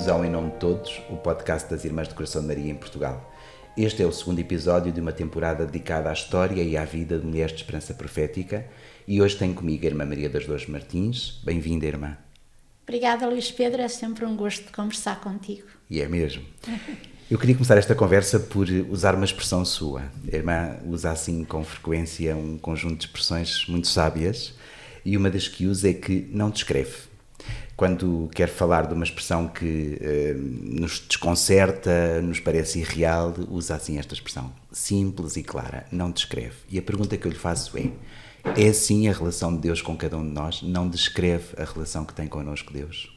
Bem-vindos ao Em Nome de Todos, o podcast das Irmãs do Coração de Maria em Portugal. Este é o segundo episódio de uma temporada dedicada à história e à vida de mulheres de esperança profética e hoje tenho comigo a Irmã Maria das Dores Martins. Bem-vinda, Irmã. Obrigada, Luís Pedro, é sempre um gosto de conversar contigo. E é mesmo. Eu queria começar esta conversa por usar uma expressão sua. A Irmã usa assim com frequência um conjunto de expressões muito sábias e uma das que usa é que não descreve. Quando quer falar de uma expressão que nos desconcerta, nos parece irreal, usa assim esta expressão, simples e clara, não descreve. E a pergunta que eu lhe faço é assim a relação de Deus com cada um de nós? Não descreve a relação que tem connosco Deus?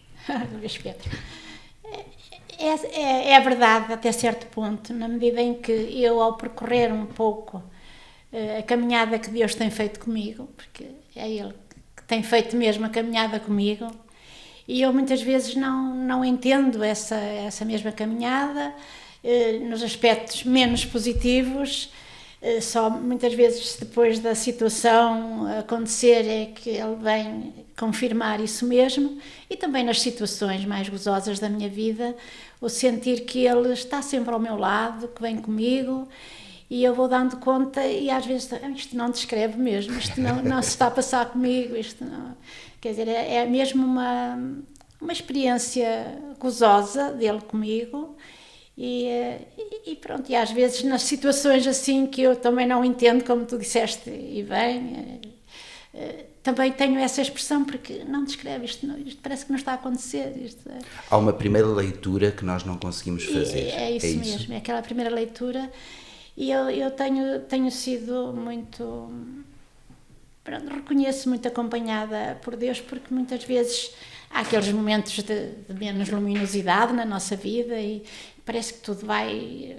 Luís Pedro, é verdade até certo ponto, na medida em que eu, ao percorrer um pouco a caminhada que Deus tem feito comigo, porque é Ele que tem feito mesmo a caminhada comigo, e eu muitas vezes não entendo essa mesma caminhada, nos aspectos menos positivos, só muitas vezes depois da situação acontecer é que Ele vem confirmar isso mesmo, e também nas situações mais gozosas da minha vida, o sentir que Ele está sempre ao meu lado, que vem comigo, e eu vou dando conta e às vezes isto não descreve mesmo, isto não se está a passar comigo, isto não... Quer dizer, é mesmo uma experiência gozosa dele comigo e pronto, e às vezes nas situações assim que eu também não entendo, como tu disseste, e bem, também tenho essa expressão, porque não descreve, isto parece que não está a acontecer. Há uma primeira leitura que nós não conseguimos fazer. É isso mesmo, é aquela primeira leitura, e eu tenho sido muito... reconheço muito acompanhada por Deus, porque muitas vezes há aqueles momentos de menos luminosidade na nossa vida e parece que tudo vai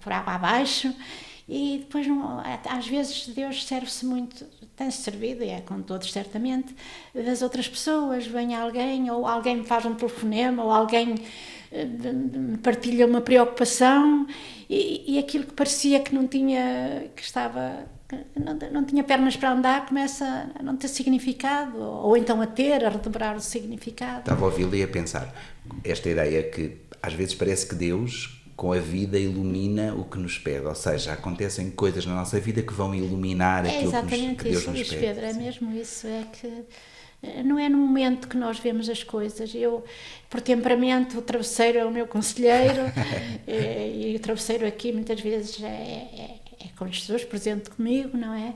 por água abaixo, e depois às vezes Deus serve-se muito, tem-se servido, e é com todos certamente, das outras pessoas. Vem alguém, ou alguém me faz um telefonema, ou alguém me partilha uma preocupação, e aquilo que parecia que não tinha, que estava... não tinha pernas para andar, começa a não ter significado, ou então a redobrar o significado. Estava a ouvi-lo e a pensar, esta ideia que às vezes parece que Deus, com a vida, ilumina o que nos pede, ou seja, acontecem coisas na nossa vida que vão iluminar aquilo que Deus nos pede. Pedro, é mesmo isso, é que não é no momento que nós vemos as coisas. Eu, por temperamento, o travesseiro é o meu conselheiro, e o travesseiro aqui muitas vezes é com Jesus presente comigo, não é?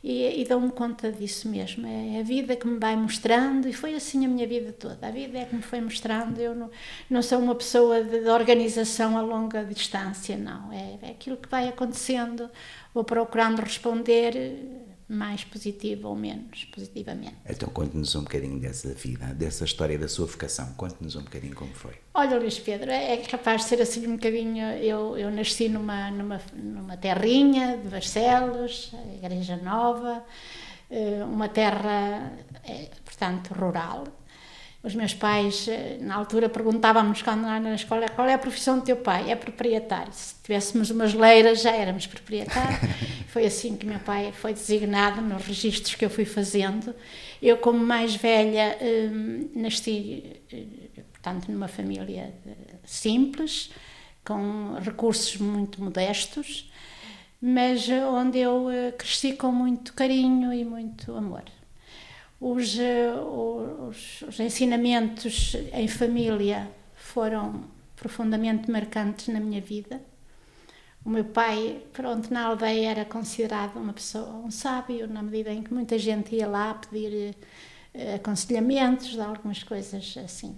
E dou-me conta disso mesmo. É a vida que me vai mostrando, e foi assim a minha vida toda. A vida é que me foi mostrando. Eu não sou uma pessoa de organização a longa distância, não. É aquilo que vai acontecendo, vou procurando responder mais positivo ou menos positivamente. Então conte-nos um bocadinho dessa vida, dessa história da sua vocação. Conte-nos um bocadinho como foi. Olha, Luís Pedro, é capaz de ser assim um bocadinho... Eu nasci numa terrinha de Barcelos, Igreja Nova, uma terra, portanto, rural. Os meus pais, na altura, perguntávamos quando lá na escola, qual é a profissão do teu pai? É proprietário. Se tivéssemos uma geleira, já éramos proprietários. Foi assim que meu pai foi designado nos registros que eu fui fazendo. Eu, como mais velha, nasci, portanto, numa família simples, com recursos muito modestos, mas onde eu cresci com muito carinho e muito amor. Os ensinamentos em família foram profundamente marcantes na minha vida. O meu pai, pronto, na aldeia era considerado uma pessoa, um sábio, na medida em que muita gente ia lá pedir aconselhamentos de algumas coisas assim,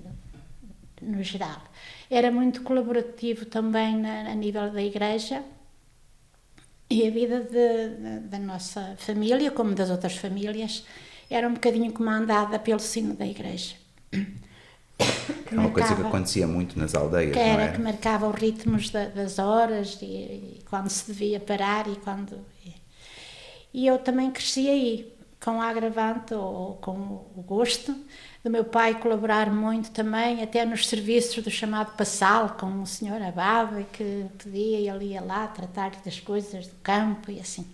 no geral. Era muito colaborativo também a nível da igreja, e a vida da nossa família, como das outras famílias, era um bocadinho comandada pelo sino da igreja. É uma coisa que acontecia muito nas aldeias, não era? Que marcava os ritmos das horas e quando se devia parar e quando... E eu também cresci aí, com a agravante ou com o gosto do meu pai colaborar muito também, até nos serviços do chamado Passal, com o senhor Abade, que pedia e ele ia lá tratar das coisas do campo e assim.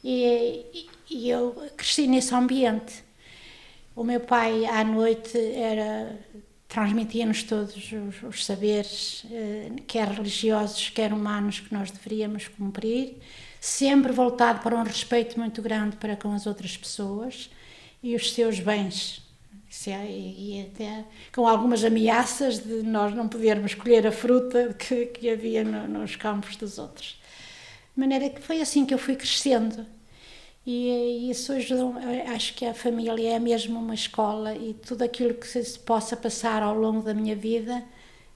E eu cresci nesse ambiente. O meu pai, à noite, transmitia-nos todos os saberes, quer religiosos, quer humanos, que nós deveríamos cumprir, sempre voltado para um respeito muito grande para com as outras pessoas e os seus bens. E até com algumas ameaças de nós não podermos colher a fruta que havia nos campos dos outros. De maneira que foi assim que eu fui crescendo. E isso ajudou. Acho que a família é mesmo uma escola, e tudo aquilo que se possa passar ao longo da minha vida,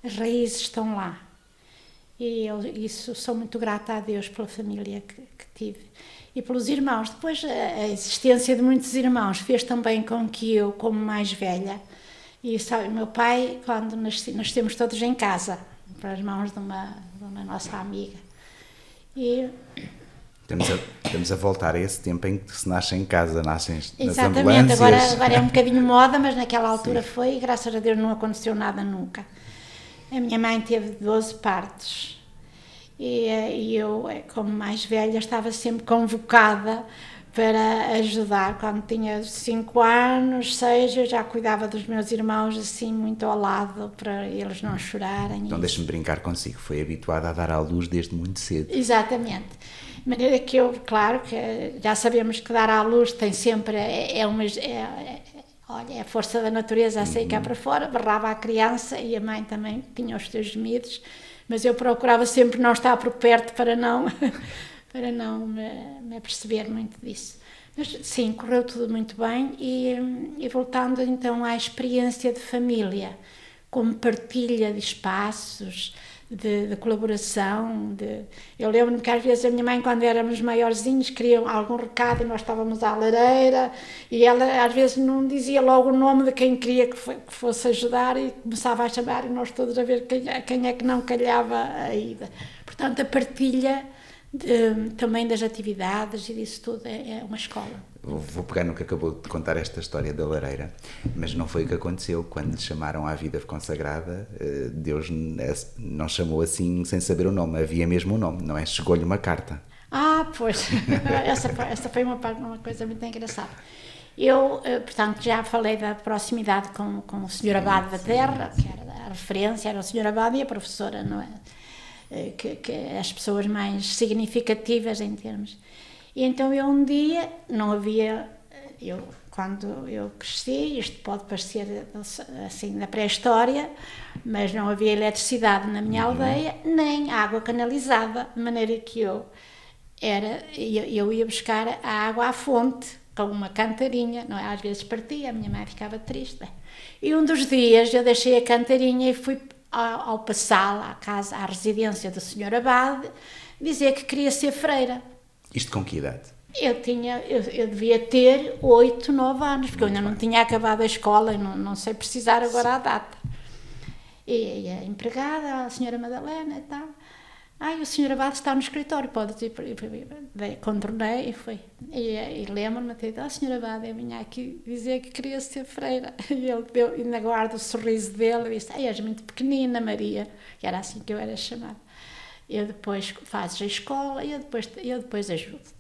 as raízes estão lá. E isso sou muito grata a Deus pela família que tive. E pelos irmãos. Depois, a existência de muitos irmãos fez também com que eu, como mais velha, e sabe, meu pai, quando nascemos todos em casa, para as mãos de uma nossa amiga. E Estamos a voltar a esse tempo em que se nasce em casa, nascem nas exatamente, ambulâncias. agora é um bocadinho moda, mas naquela altura sim, foi, e graças a Deus não aconteceu nada nunca. A minha mãe teve 12 partos. E eu, como mais velha, estava sempre convocada para ajudar. Quando tinha 5 anos, 6, eu já cuidava dos meus irmãos assim muito ao lado, para eles não chorarem. Então deixe-me brincar consigo, foi habituada a dar à luz desde muito cedo. Exatamente. De maneira que eu, claro, que já sabemos que dar à luz tem sempre, olha, é a força da natureza a sair cá para fora, berrava a criança, e a mãe também tinha os seus gemidos, mas eu procurava sempre não estar por perto para não me aperceber muito disso. Mas sim, correu tudo muito bem, e voltando então à experiência de família, como partilha de espaços, de colaboração. Eu lembro-me que às vezes a minha mãe, quando éramos maiorzinhos, queria algum recado e nós estávamos à lareira, e ela às vezes não dizia logo o nome de quem queria que fosse ajudar, e começava a chamar, e nós todos a ver quem é que não calhava a ida. Portanto, a partilha também das atividades e disso tudo é uma escola. Vou pegar no que acabou de contar esta história da lareira, mas não foi o que aconteceu quando lhe chamaram à vida consagrada. Deus não chamou assim sem saber o nome, havia mesmo um nome, não é? Chegou-lhe uma carta. Pois, essa foi uma coisa muito engraçada. Eu, portanto, já falei da proximidade com o Sr. Abade da Terra, que era a referência, era o Sr. Abade e a professora, não é? Que as pessoas mais significativas em termos. E então eu um dia, não havia, quando eu cresci, isto pode parecer assim da pré-história, mas não havia eletricidade na minha aldeia, nem água canalizada, de maneira que eu ia buscar a água à fonte, com uma cantarinha, não é? Às vezes partia, a minha mãe ficava triste. Bem. E um dos dias eu deixei a cantarinha e fui ao passá-la à casa, à residência do Sr. Abade, dizer que queria ser freira. Isto com que idade? Eu devia ter 8, 9 anos, porque eu ainda não tinha acabado a escola e não sei precisar agora a data. E a empregada, a senhora Madalena e tal, o Sr. Abade está no escritório, pode ir. Contornei e fui. E lembro-me até, Sr. Abade, eu vinha aqui dizer que queria ser freira. E ele deu, ainda guardo o sorriso dele, e disse, és muito pequenina, Maria, que era assim que eu era chamada. Eu depois fazes a escola e eu depois ajudo-te.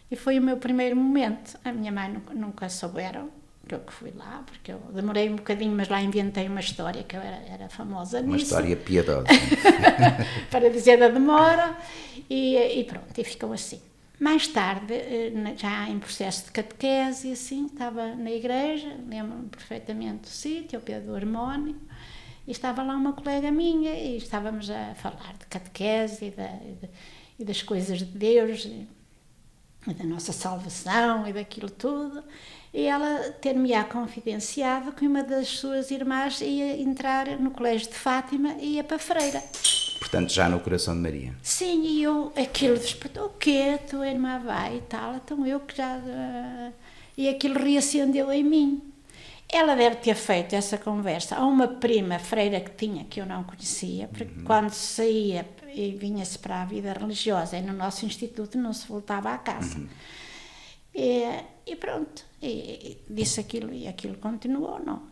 E foi o meu primeiro momento. A minha mãe nunca souberam que eu fui lá, porque eu demorei um bocadinho, mas lá inventei uma história que eu era famosa nisso. Uma história piedosa. Para dizer da demora, e pronto, e ficou assim. Mais tarde, já em processo de catequese, assim, estava na igreja, lembro-me perfeitamente do sítio, ao pé do harmónio, e estava lá uma colega minha, e estávamos a falar de catequese e das coisas de Deus, e da nossa salvação e daquilo tudo, e ela ter-me-á confidenciado que uma das suas irmãs ia entrar no colégio de Fátima e ia para Freira. Portanto, já no coração de Maria. Sim, e aquilo despertou, o quê? A tua irmã vai e tal, então eu que já... E aquilo reacendeu em mim. Ela deve ter feito essa conversa a uma prima freira que tinha, que eu não conhecia, porque quando saía e vinha-se para a vida religiosa e no nosso instituto não se voltava à casa. E pronto, e disse aquilo e aquilo continuou, não.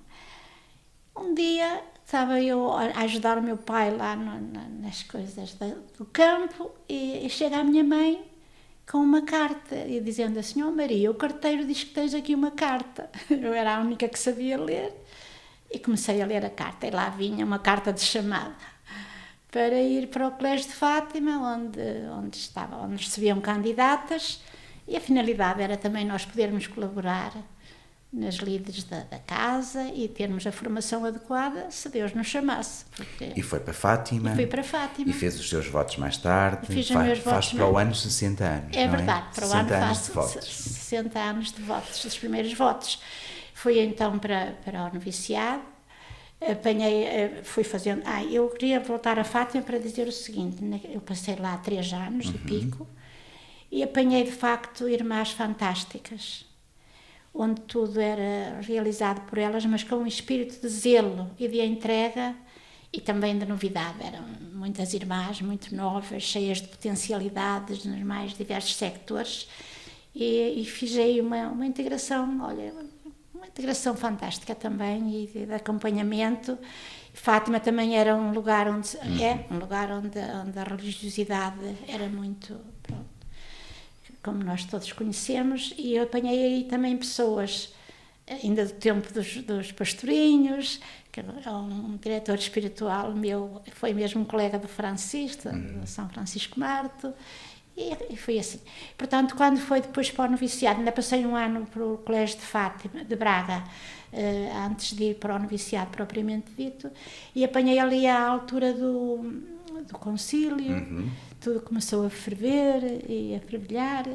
Um dia estava eu a ajudar o meu pai lá nas coisas do campo e chega a minha mãe com uma carta e dizendo assim, Maria, o carteiro diz que tens aqui uma carta. Eu era a única que sabia ler E comecei a ler a carta, e lá vinha uma carta de chamada para ir para o Colégio de Fátima, onde recebiam candidatas, e a finalidade era também nós podermos colaborar nas lides da casa e termos a formação adequada, se Deus nos chamasse. E foi para Fátima. E fui para Fátima. E fez os seus votos mais tarde. Fiz os meus faz votos para o ano 60 anos, É não verdade, para o ano faço 60 60 anos de votos, dos primeiros votos. Fui então para o noviciado, fui fazendo... eu queria voltar a Fátima para dizer o seguinte, eu passei lá 3 anos e pico, e apanhei de facto irmãs fantásticas, onde tudo era realizado por elas, mas com um espírito de zelo e de entrega e também de novidade. Eram muitas irmãs, muito novas, cheias de potencialidades nos mais diversos sectores, e fiz aí uma integração, olha, uma integração fantástica também, e de acompanhamento. Fátima também era um lugar onde a religiosidade era muito... como nós todos conhecemos, e eu apanhei aí também pessoas, ainda do tempo dos pastorinhos, que é um diretor espiritual meu, foi mesmo um colega do Francisco, do São Francisco Marto, e foi assim. Portanto, quando foi depois para o noviciado, ainda passei um ano para o Colégio de Fátima, de Braga, antes de ir para o noviciado propriamente dito, e apanhei ali à altura do concílio, tudo começou a ferver e a fervilhar.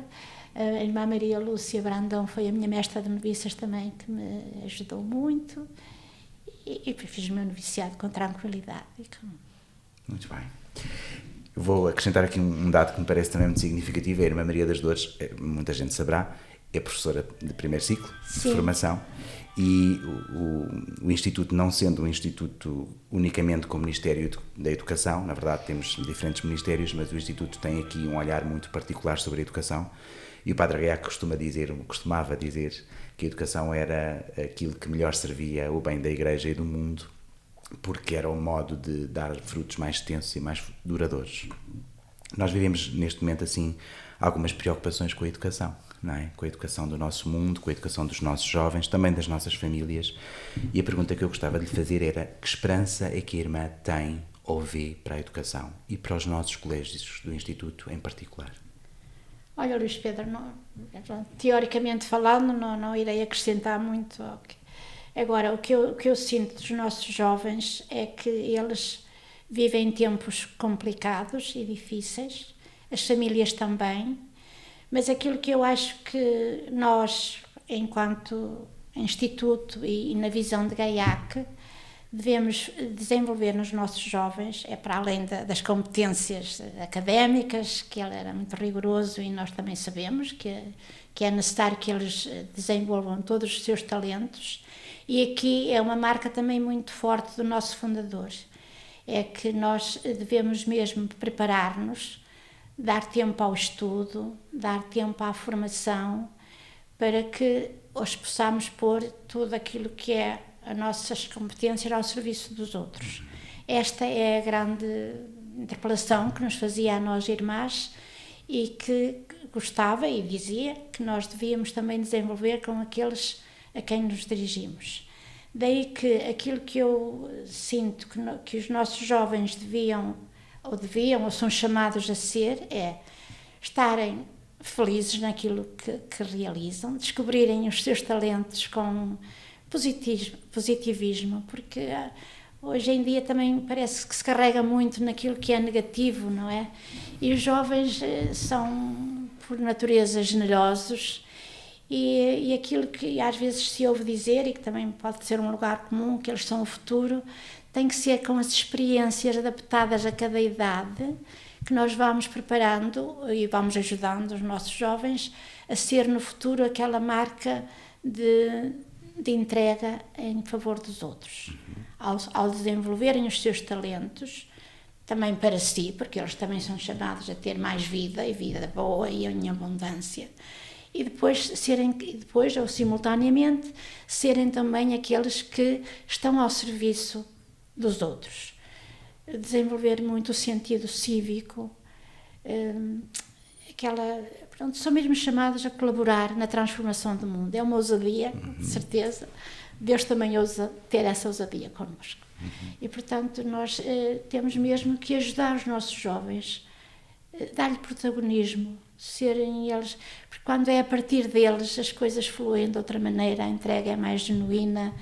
A irmã Maria Lúcia Brandão foi a minha mestra de noviças também, que me ajudou muito, e fiz o meu noviciado com tranquilidade. Muito bem. Eu vou acrescentar aqui um dado que me parece também muito significativo. A irmã Maria das Dores, muita gente saberá, é professora de primeiro ciclo de formação, e o Instituto, não sendo um instituto unicamente com o Ministério da Educação, na verdade temos diferentes ministérios, mas o Instituto tem aqui um olhar muito particular sobre a educação, e o Padre Gaiac costumava dizer que a educação era aquilo que melhor servia o bem da Igreja e do mundo, porque era um modo de dar frutos mais extensos e mais duradouros. Nós vivemos neste momento assim algumas preocupações com a educação, não é? Com a educação do nosso mundo, com a educação dos nossos jovens, também das nossas famílias. E a pergunta que eu gostava de lhe fazer era: que esperança é que a irmã tem ou vê para a educação e para os nossos colégios do Instituto em particular? Olha, Luís Pedro, teoricamente falando, não irei acrescentar muito. Agora, o que eu sinto dos nossos jovens é que eles vivem tempos complicados e difíceis, as famílias também, mas aquilo que eu acho que nós, enquanto Instituto e na visão de Gaiac, devemos desenvolver nos nossos jovens, é para além das competências académicas, que ele era muito rigoroso e nós também sabemos que é necessário que eles desenvolvam todos os seus talentos, e aqui é uma marca também muito forte do nosso fundador, é que nós devemos mesmo preparar-nos, dar tempo ao estudo, dar tempo à formação, para que os possamos pôr tudo aquilo que é as nossas competências ao serviço dos outros. Esta é a grande interpelação que nos fazia a nós irmãs, e que gostava e dizia que nós devíamos também desenvolver com aqueles a quem nos dirigimos. Daí que aquilo que eu sinto que os nossos jovens deviam ou são chamados a ser, é estarem felizes naquilo que realizam, descobrirem os seus talentos com positivismo, porque hoje em dia também parece que se carrega muito naquilo que é negativo, não é? E os jovens são, por natureza, generosos, e aquilo que às vezes se ouve dizer, e que também pode ser um lugar comum, que eles são o futuro, tem que ser com as experiências adaptadas a cada idade, que nós vamos preparando e vamos ajudando os nossos jovens a ser no futuro aquela marca de entrega em favor dos outros, ao desenvolverem os seus talentos, também para si, porque eles também são chamados a ter mais vida, e vida boa e em abundância, e depois ou simultaneamente, serem também aqueles que estão ao serviço dos outros. Desenvolver muito o sentido cívico, são mesmo chamados a colaborar na transformação do mundo. É uma ousadia, de certeza, Deus também ousa ter essa ousadia connosco. E, portanto, nós temos mesmo que ajudar os nossos jovens, dar-lhe protagonismo, serem eles, porque quando é a partir deles as coisas fluem de outra maneira, a entrega é mais genuína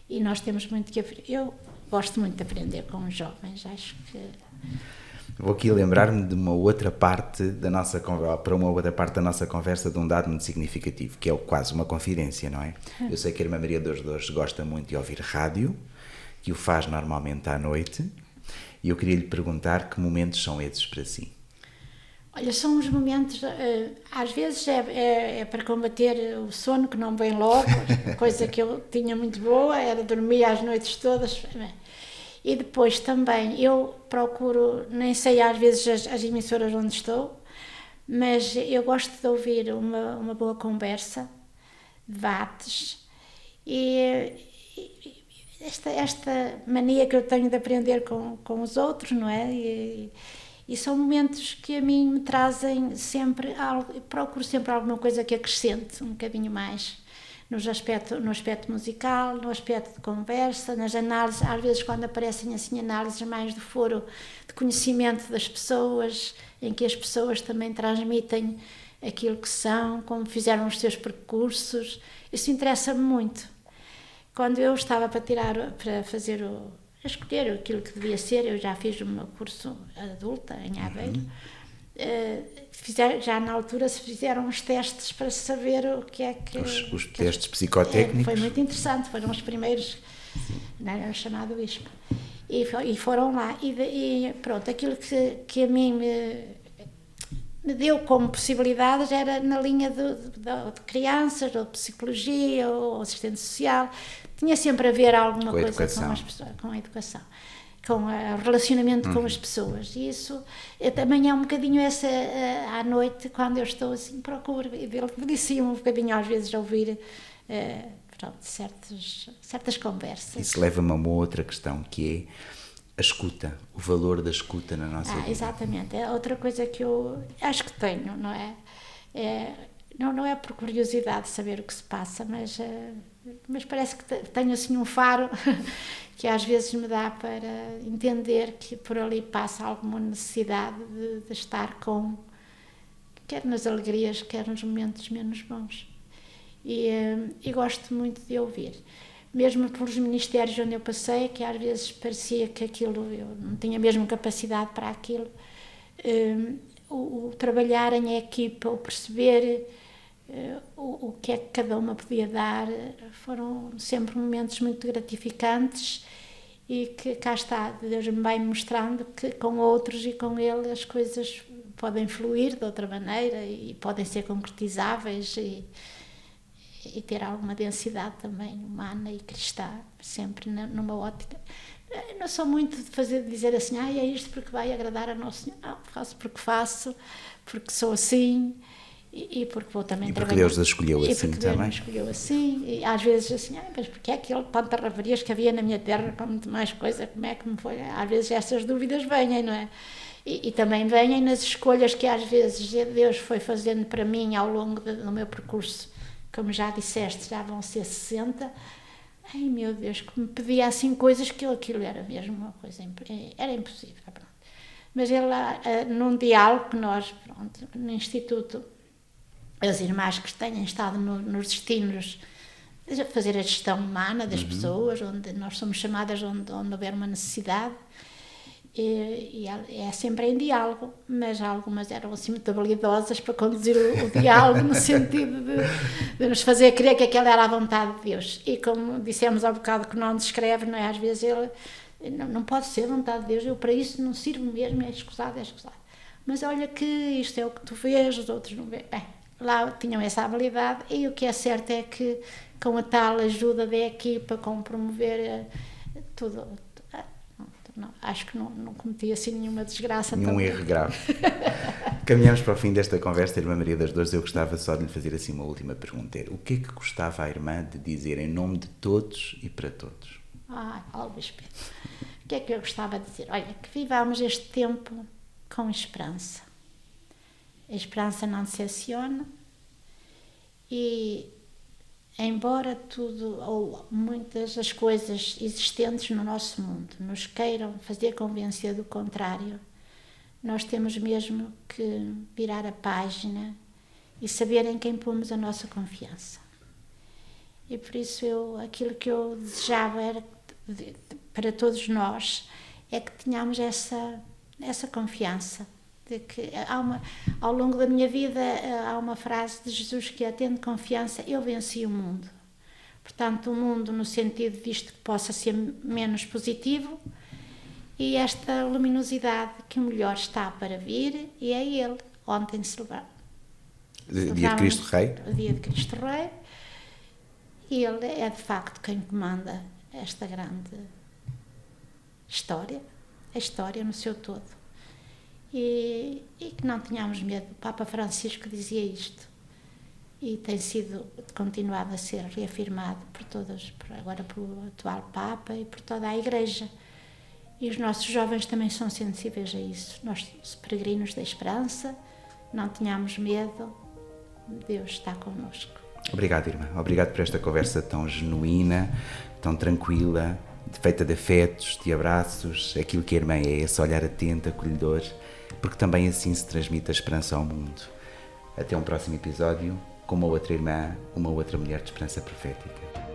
e nós temos muito que aprender. Eu gosto muito de aprender com os jovens, acho que... Vou aqui lembrar-me de uma outra parte da nossa conversa, de um dado muito significativo, que é quase uma confidência, não é? Eu sei que a Irmã Maria dos Dores gosta muito de ouvir rádio, que o faz normalmente à noite, e eu queria lhe perguntar que momentos são esses para si? Olha, são os momentos, às vezes é para combater o sono que não vem logo, coisa que eu tinha muito boa, era dormir às noites todas. E depois também eu procuro, nem sei às vezes as emissoras onde estou, mas eu gosto de ouvir uma boa conversa, debates, e esta mania que eu tenho de aprender com os outros, não é? E são momentos que a mim me trazem sempre algo, procuro sempre alguma coisa que acrescente um bocadinho mais no aspecto musical, no aspecto de conversa, nas análises, às vezes quando aparecem assim análises mais do foro de conhecimento das pessoas, em que as pessoas também transmitem aquilo que são, como fizeram os seus percursos, isso interessa-me muito. Quando eu estava para escolher aquilo que devia ser, eu já fiz o meu curso adulta em Aveiro, já na altura se fizeram os testes para saber o que é que... Os testes psicotécnicos? Foi muito interessante, foram os primeiros, não era chamado ISPA, e foram lá, e pronto, aquilo que a mim me deu como possibilidades era na linha de crianças, ou psicologia, ou assistente social, tinha sempre a ver alguma coisa com as pessoas, com a educação, com o relacionamento com as pessoas, e isso também é um bocadinho essa, à noite, quando eu estou assim, procuro, delicio-me um bocadinho às vezes a ouvir pronto, certas conversas. Isso leva-me a uma outra questão, que é a escuta, o valor da escuta na nossa vida. Exatamente, é outra coisa que eu acho que tenho, não é? Não é por curiosidade de saber o que se passa, mas parece que tenho assim um faro que às vezes me dá para entender que por ali passa alguma necessidade de estar com, quer nas alegrias, quer nos momentos menos bons. E gosto muito de ouvir. Mesmo pelos ministérios onde eu passei, que às vezes parecia que aquilo, eu não tinha mesmo capacidade para aquilo, o trabalhar em equipa, o perceber o que é que cada uma podia dar, foram sempre momentos muito gratificantes e que cá está, Deus me vai mostrando que com outros e com Ele as coisas podem fluir de outra maneira e podem ser concretizáveis e ter alguma densidade também humana e cristã, sempre numa ótica. Não sou muito de dizer assim, é isto porque vai agradar a Nosso Senhor. Não, faço porque faço, porque sou assim e porque vou também trabalhar. E porque Deus a escolheu assim também. Deus me escolheu assim, e às vezes assim, mas porque é aquele tantas ravarias que havia na minha terra com muito mais coisa, como é que me foi? Às vezes essas dúvidas vêm, não é? E também vêm nas escolhas que às vezes Deus foi fazendo para mim ao longo do meu percurso. Como já disseste, já vão ser 60. Ai meu Deus, que me pedia assim coisas que aquilo era mesmo uma coisa, era impossível. Pronto. Mas ele, num diálogo que nós, pronto, no Instituto, as irmãs que tenham estado nos destinos, a fazer a gestão humana das pessoas, onde nós somos chamadas onde houver uma necessidade, e é sempre em diálogo, mas algumas eram assim muito habilidosas para conduzir o diálogo no sentido de nos fazer crer que aquela era a vontade de Deus. E como dissemos há bocado que não descreve, não é? Às vezes ele não pode ser a vontade de Deus, eu para isso não sirvo mesmo, é escusado. Mas olha que isto é o que tu vês, os outros não vêem. Bem, lá tinham essa habilidade e o que é certo é que com a tal ajuda da equipa, com promover tudo... Não, acho que não cometi assim nenhuma desgraça. Nenhum erro grave. Caminhamos para o fim desta conversa, Irmã Maria das Dores. Eu gostava só de lhe fazer assim uma última pergunta. O que é que gostava a irmã de dizer em nome de todos e para todos? Bispo. O que é que eu gostava de dizer? Olha, que vivamos este tempo com esperança. A esperança não decepciona e embora tudo ou muitas das coisas existentes no nosso mundo nos queiram fazer convencer do contrário, nós temos mesmo que virar a página e saber em quem pomos a nossa confiança. E por isso aquilo que eu desejava era para todos nós é que tenhamos essa confiança. De que ao longo da minha vida há uma frase de Jesus que é: tendo confiança, eu venci o mundo. Portanto, o mundo no sentido visto que possa ser menos positivo, e esta luminosidade que o melhor está para vir, e é Ele. Ontem celebramos Dia de Cristo Rei. O Dia de Cristo Rei, e Ele é de facto quem comanda esta grande história, a história no seu todo. E que não tenhamos medo. O Papa Francisco dizia isto, e tem sido continuado a ser reafirmado agora pelo atual Papa e por toda a Igreja. E os nossos jovens também são sensíveis a isso. Nós, peregrinos da esperança, não tenhamos medo, Deus está connosco. Obrigado, irmã. Obrigado por esta conversa tão genuína, tão tranquila, feita de afetos, de abraços. Aquilo que a irmã é esse olhar atento, acolhedor, porque também assim se transmite a esperança ao mundo. Até um próximo episódio com uma outra irmã, uma outra mulher de esperança profética.